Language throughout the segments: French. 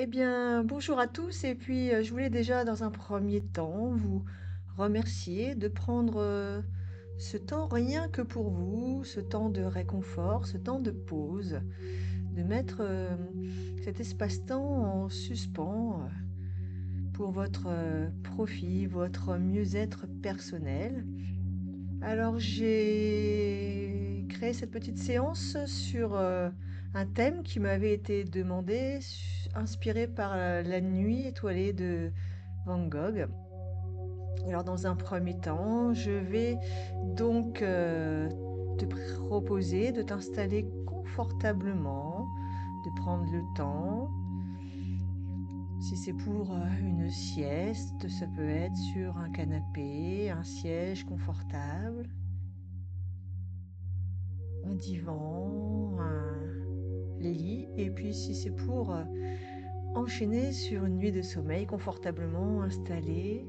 Eh bien, bonjour à tous et puis je voulais déjà dans un premier temps vous remercier de prendre ce temps rien que pour vous, ce temps de réconfort, ce temps de pause, de mettre cet espace-temps en suspens pour votre profit, votre mieux-être personnel. Alors j'ai créé cette petite séance sur un thème qui m'avait été demandé, inspiré par la nuit étoilée de Van Gogh. Alors dans un premier temps, je vais donc te proposer de t'installer confortablement, de prendre le temps. Si c'est pour une sieste, ça peut être sur un canapé, un siège confortable, un divan, un lit. Et puis si c'est pour enchaîner sur une nuit de sommeil confortablement installée,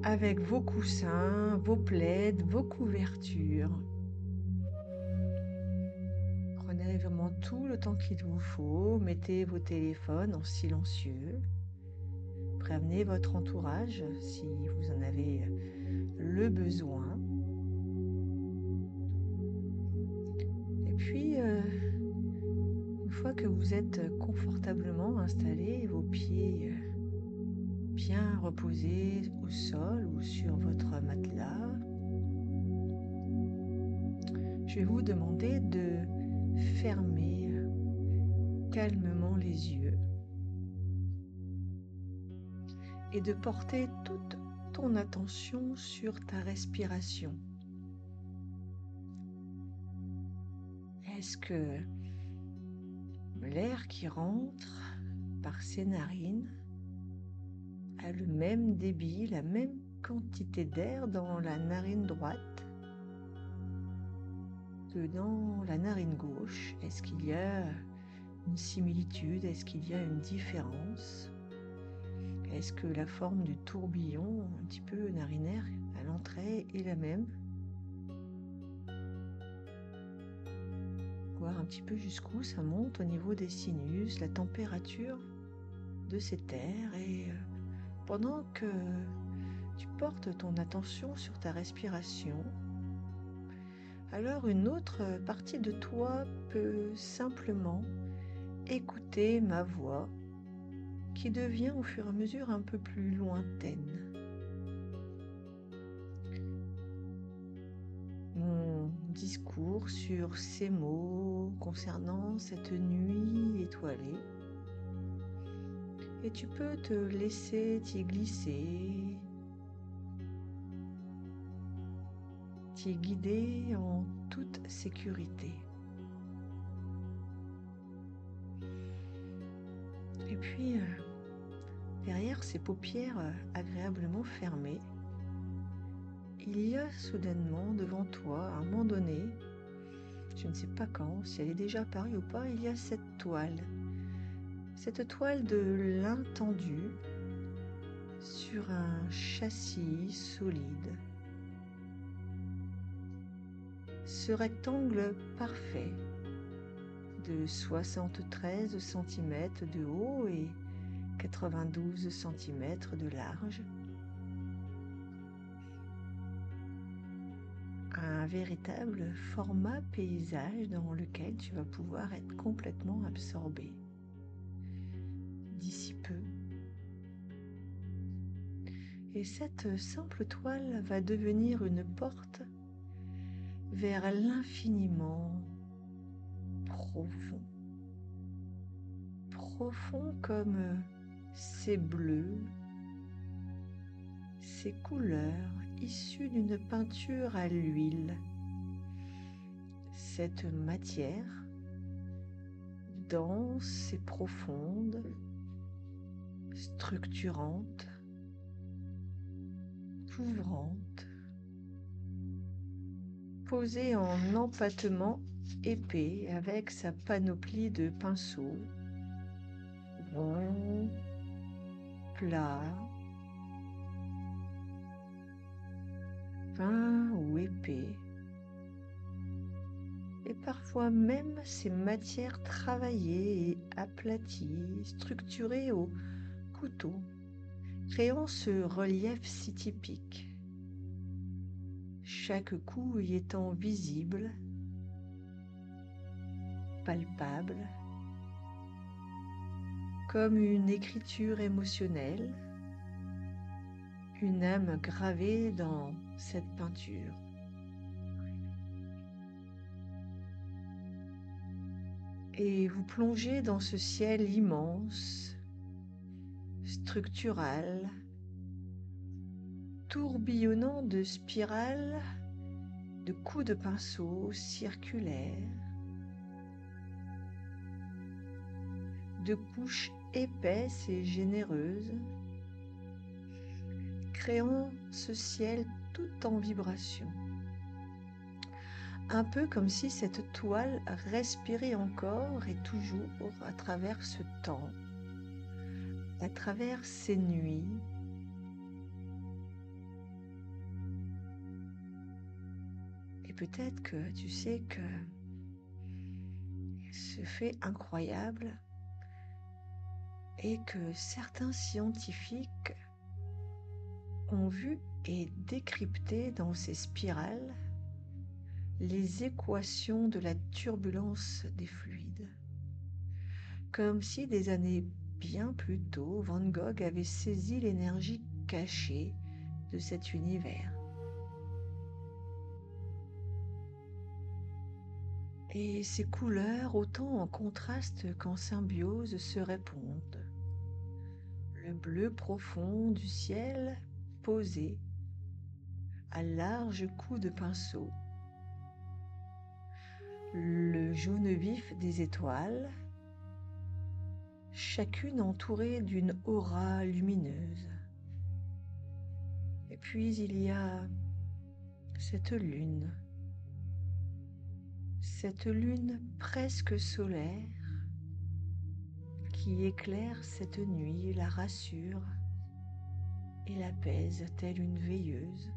avec vos coussins, vos plaids, vos couvertures. Prenez vraiment tout le temps qu'il vous faut. Mettez vos téléphones en silencieux. Prévenez votre entourage si vous en avez le besoin. Et puis, une fois que vous êtes confortablement installé, vos pieds bien reposés au sol ou sur votre matelas, je vais vous demander de fermer calmement les yeux et de porter toute ton attention sur ta respiration. Est-ce que l'air qui rentre par ces narines a le même débit, la même quantité d'air dans la narine droite que dans la narine gauche? Est-ce qu'il y a une similitude? Est-ce qu'il y a une différence? Est-ce que la forme du tourbillon un petit peu narinaire à l'entrée est la même? Voir un petit peu jusqu'où ça monte au niveau des sinus, la température de cet air. Et pendant que tu portes ton attention sur ta respiration, alors une autre partie de toi peut simplement écouter ma voix qui devient au fur et à mesure un peu plus lointaine. Mon discours sur ces mots concernant cette nuit étoilée. Et tu peux te laisser t'y glisser, t'y guider en toute sécurité. Et puis, derrière ces paupières agréablement fermées, il y a soudainement devant toi, à un moment donné, je ne sais pas quand, si elle est déjà apparue ou pas, il y a cette toile de lin tendu sur un châssis solide. Ce rectangle parfait de 73 cm de haut et 92 cm de large. Un véritable format paysage dans lequel tu vas pouvoir être complètement absorbé d'ici peu. Et cette simple toile va devenir une porte vers l'infiniment profond. Profond comme ces bleus, ces couleurs issues d'une peinture à l'huile. Cette matière dense et profonde, structurante, couvrante, posée en empattement épais avec sa panoplie de pinceaux, ronds, plats, fins ou épais, et parfois même ces matières travaillées et aplaties, structurées au couteau, créant ce relief si typique. Chaque coup y étant visible, palpable, comme une écriture émotionnelle, une âme gravée dans cette peinture. Et vous plongez dans ce ciel immense, structural, tourbillonnant de spirales, de coups de pinceau circulaires, de couches épaisses et généreuses, créant ce ciel tout en vibration. Un peu comme si cette toile respirait encore et toujours à travers ce temps, à travers ces nuits. Et peut-être que tu sais que ce fait incroyable est que certains scientifiques ont vu et décrypté dans ces spirales les équations de la turbulence des fluides. Comme si des années bien plus tôt, Van Gogh avait saisi l'énergie cachée de cet univers. Et ces couleurs, autant en contraste qu'en symbiose, se répondent. Le bleu profond du ciel posé à larges coups de pinceau, le jaune vif des étoiles, chacune entourée d'une aura lumineuse. Et puis il y a cette lune presque solaire qui éclaire cette nuit, la rassure et l'apaise telle une veilleuse.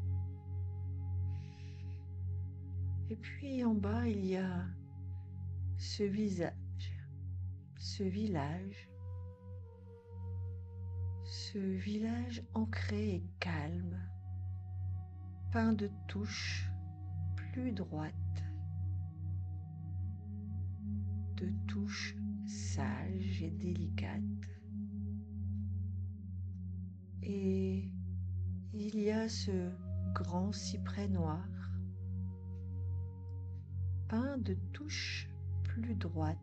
Et puis en bas, il y a ce visage, ce village ancré et calme, peint de touches plus droites, de touches sages et délicates. Et il y a ce grand cyprès noir, peint de touches plus droites.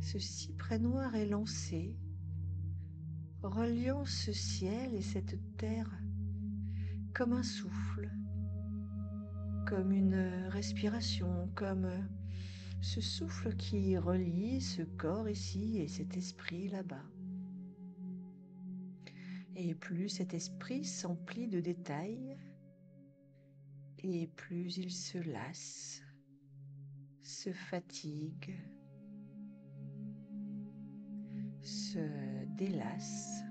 Ce cyprès noir est lancé, reliant ce ciel et cette terre comme un souffle, comme une respiration, comme ce souffle qui relie ce corps ici et cet esprit là-bas. Et plus cet esprit s'emplit de détails, et plus il se lasse, se fatigue, se délasse.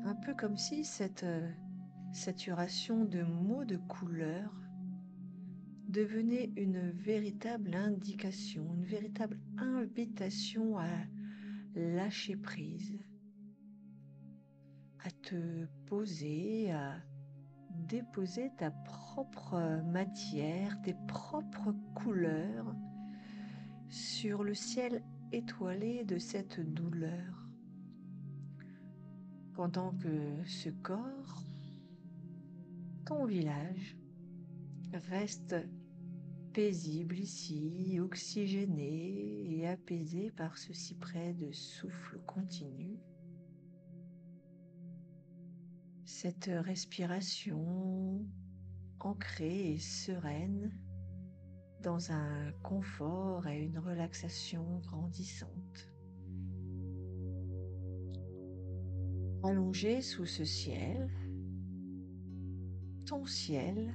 Un peu comme si cette saturation de mots de couleurs devenait une véritable indication, une véritable invitation à lâcher prise, à te poser, à déposer ta propre matière, tes propres couleurs sur le ciel étoilé de cette douleur. Pendant que ce corps, ton village, reste paisible ici, oxygéné et apaisé par ce cyprès de souffle continu. Cette respiration ancrée et sereine dans un confort et une relaxation grandissante. Allongé sous ce ciel, ton ciel,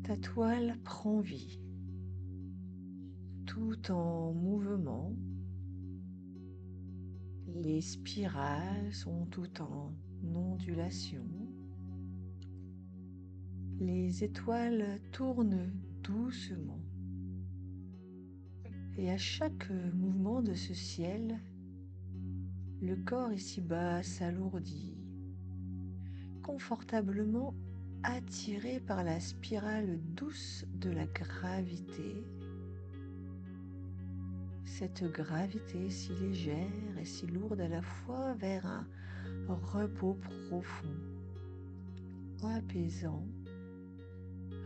ta toile prend vie, tout en mouvement. Les spirales sont tout en ondulation. Les étoiles tournent doucement. Et à chaque mouvement de ce ciel, le corps ici-bas s'alourdit, confortablement attiré par la spirale douce de la gravité. Cette gravité si légère et si lourde à la fois vers un repos profond, apaisant,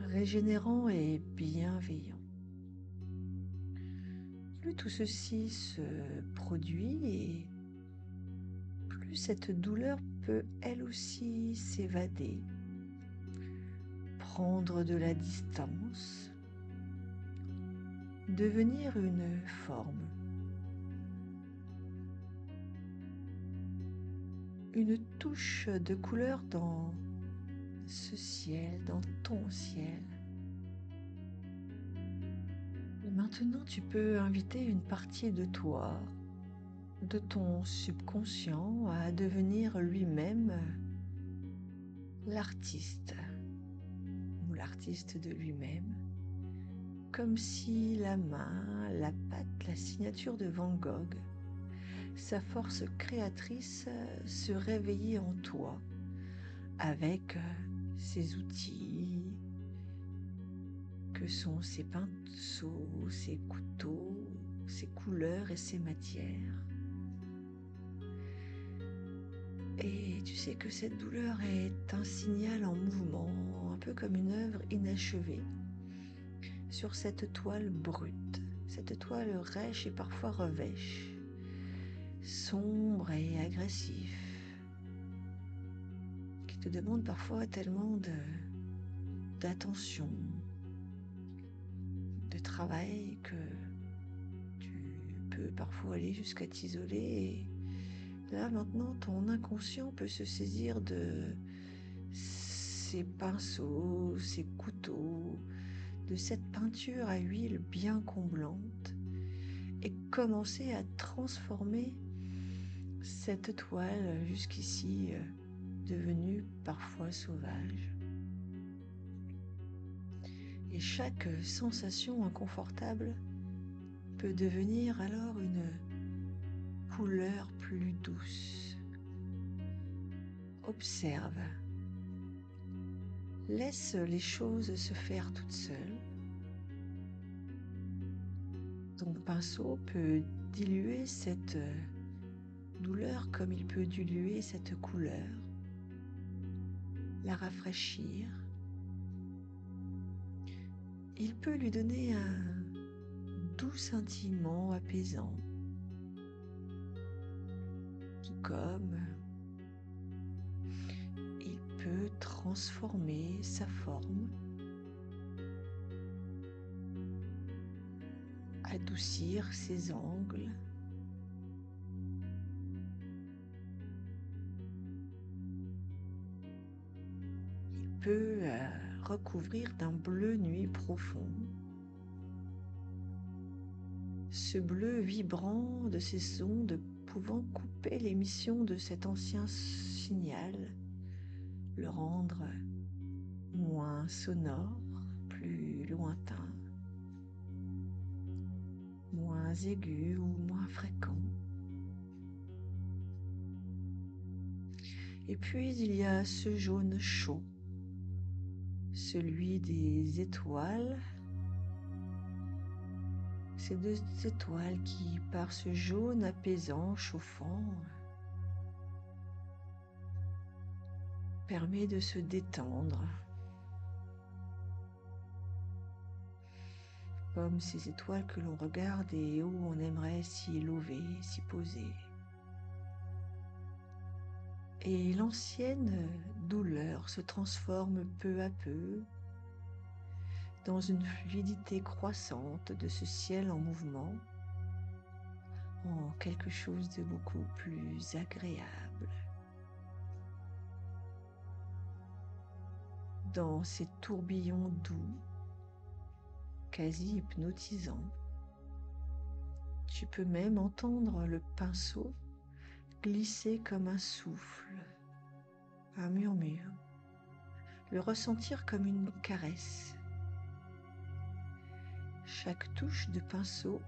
régénérant et bienveillant. Plus tout ceci se produit et plus cette douleur peut elle aussi s'évader, prendre de la distance, devenir une forme, une touche de couleur dans ce ciel, dans ton ciel. Et maintenant, tu peux inviter une partie de toi, de ton subconscient, à devenir lui-même l'artiste, ou l'artiste de lui-même, comme si la main, la patte, la signature de Van Gogh, sa force créatrice se réveillait en toi avec ses outils que sont ses pinceaux, ses couteaux, ses couleurs et ses matières. Et tu sais que cette douleur est un signal en mouvement, un peu comme une œuvre inachevée, sur cette toile brute, cette toile rêche et parfois revêche, sombre et agressif, qui te demande parfois tellement d'attention, de travail que tu peux parfois aller jusqu'à t'isoler. Et là maintenant, ton inconscient peut se saisir de ces pinceaux, ces couteaux, de cette peinture à huile bien comblante et commencer à transformer cette toile jusqu'ici devenue parfois sauvage. Et chaque sensation inconfortable peut devenir alors une couleur plus douce. Observe. Laisse les choses se faire toutes seules. Ton pinceau peut diluer cette douleur comme il peut diluer cette couleur, la rafraîchir. Il peut lui donner un doux sentiment apaisant, tout comme il peut transformer sa forme, adoucir ses angles, il peut recouvrir d'un bleu nuit profond, ce bleu vibrant de ces ondes pouvant couper l'émission de cet ancien signal, le rendre moins sonore, plus lointain, moins aigu ou moins fréquent. Et puis il y a ce jaune chaud, celui des étoiles, ces deux étoiles qui, par ce jaune apaisant, chauffant, permet de se détendre, comme ces étoiles que l'on regarde et où on aimerait s'y lever, s'y poser. Et l'ancienne douleur se transforme peu à peu dans une fluidité croissante de ce ciel en mouvement, en quelque chose de beaucoup plus agréable. Dans ces tourbillons doux, quasi hypnotisants, tu peux même entendre le pinceau glisser comme un souffle un murmure, le ressentir comme une caresse. Chaque touche de pinceau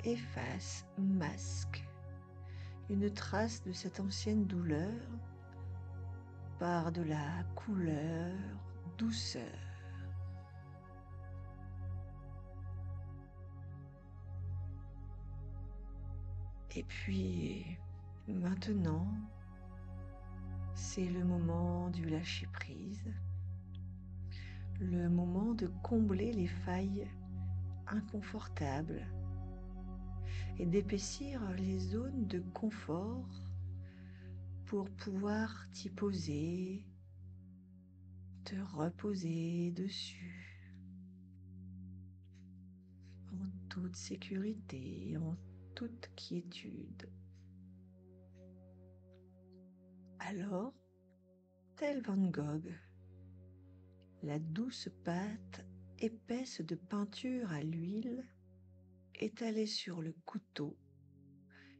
efface, masque une trace de cette ancienne douleur par de la couleur, douceur. Et puis, maintenant, c'est le moment du lâcher-prise, le moment de combler les failles inconfortables et d'épaissir les zones de confort pour pouvoir t'y poser, te reposer dessus, en toute sécurité, en toute quiétude. Alors, tel Van Gogh, la douce pâte épaisse de peinture à l'huile étalée sur le couteau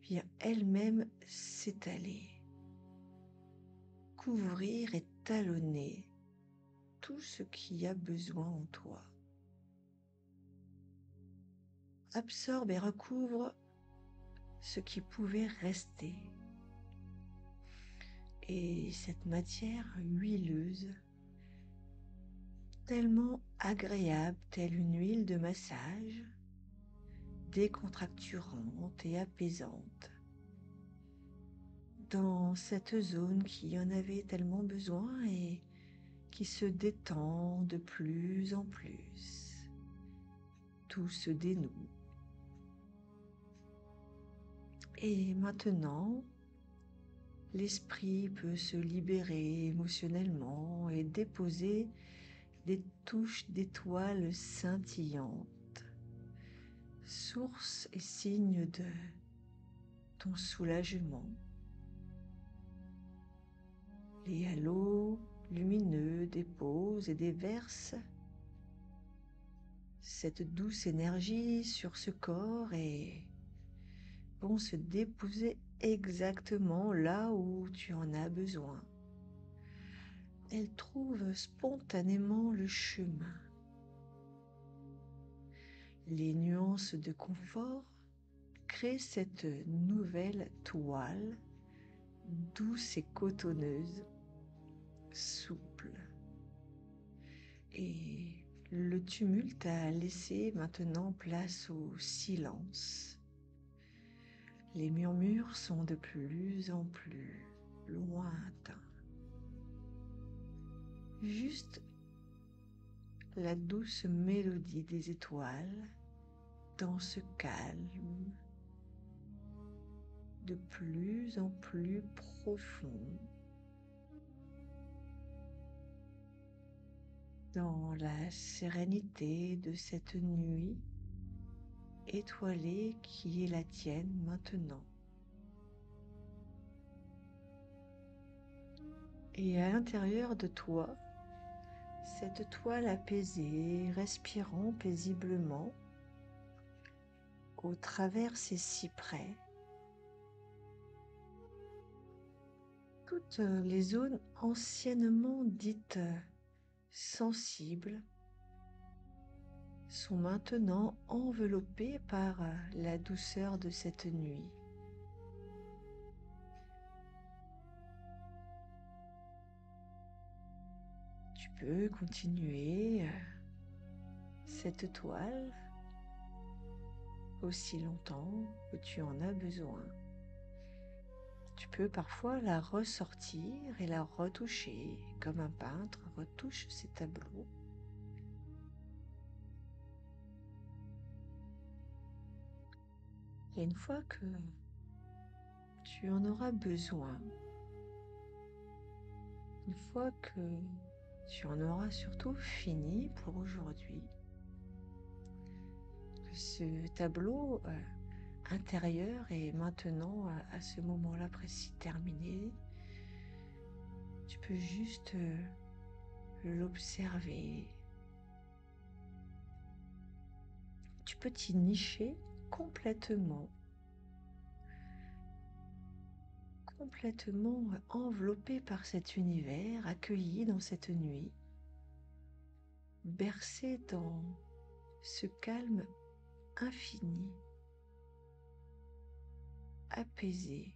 vient elle-même s'étaler, couvrir et talonner tout ce qui a besoin en toi. Absorbe et recouvre ce qui pouvait rester. Et cette matière huileuse, tellement agréable, telle une huile de massage, décontracturante et apaisante, dans cette zone qui en avait tellement besoin et qui se détend de plus en plus. Tout se dénoue. Et maintenant, l'esprit peut se libérer émotionnellement et déposer des touches d'étoiles scintillantes, source et signe de ton soulagement. Les halos lumineux déposent et déversent cette douce énergie sur ce corps et vont se déposer exactement là où tu en as besoin. Elles trouvent spontanément le chemin. Les nuances de confort créent cette nouvelle toile, douce et cotonneuse, souple. Et le tumulte a laissé maintenant place au silence. Les murmures sont de plus en plus lointains. Juste la douce mélodie des étoiles dans ce calme de plus en plus profond, dans la sérénité de cette nuit étoilée qui est la tienne maintenant. Et à l'intérieur de toi, cette toile apaisée, respirant paisiblement au travers ces cyprès, toutes les zones anciennement dites sensibles sont maintenant enveloppées par la douceur de cette nuit. Tu peux continuer cette toile aussi longtemps que tu en as besoin. Tu peux parfois la ressortir et la retoucher, comme un peintre retouche ses tableaux. Et une fois que tu en auras besoin, une fois que tu en auras surtout fini pour aujourd'hui, que ce tableau intérieur est maintenant à ce moment-là précis terminé, tu peux juste l'observer. Tu peux t'y nicher complètement complètement enveloppé par cet univers, accueilli dans cette nuit, bercé dans ce calme infini, apaisé,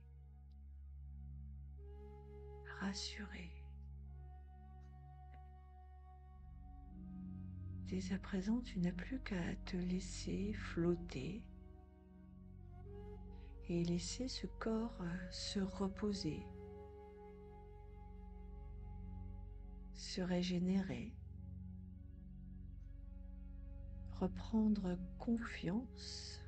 rassuré. Dès à présent, tu n'as plus qu'à te laisser flotter et laisser ce corps se reposer, se régénérer, reprendre confiance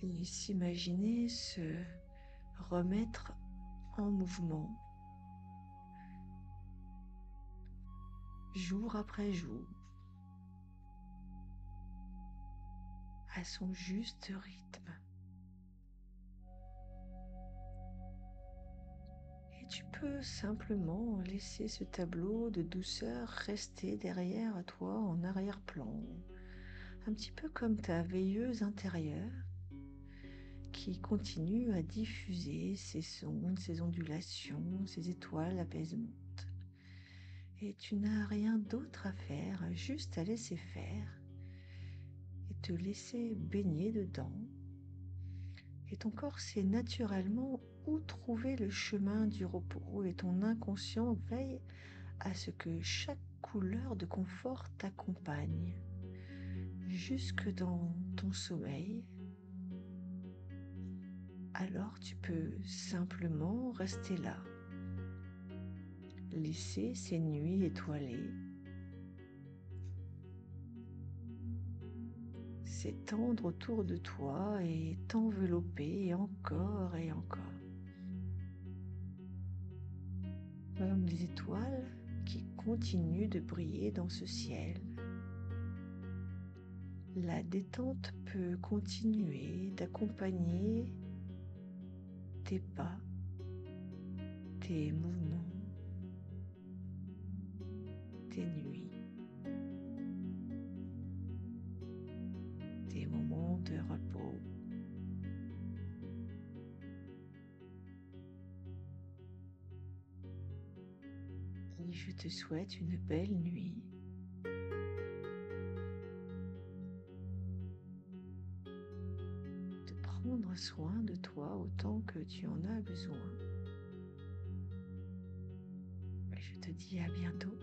et s'imaginer se remettre en mouvement jour après jour à son juste rythme. Et tu peux simplement laisser ce tableau de douceur rester derrière toi en arrière-plan, un petit peu comme ta veilleuse intérieure qui continue à diffuser ses sons, ses ondulations, ses étoiles apaisantes. Et tu n'as rien d'autre à faire, juste à laisser faire et te laisser baigner dedans. Et ton corps sait naturellement où trouver le chemin du repos et ton inconscient veille à ce que chaque couleur de confort t'accompagne jusque dans ton sommeil. Alors tu peux simplement rester là, laisser ces nuits étoilées s'étendre autour de toi et t'envelopper encore et encore. Comme des étoiles qui continuent de briller dans ce ciel. La détente peut continuer d'accompagner tes pas, tes mouvements, tes nuits, tes moments de repos. Et je te souhaite une belle nuit. De prendre soin de toi autant que tu en as besoin. Et je te dis à bientôt.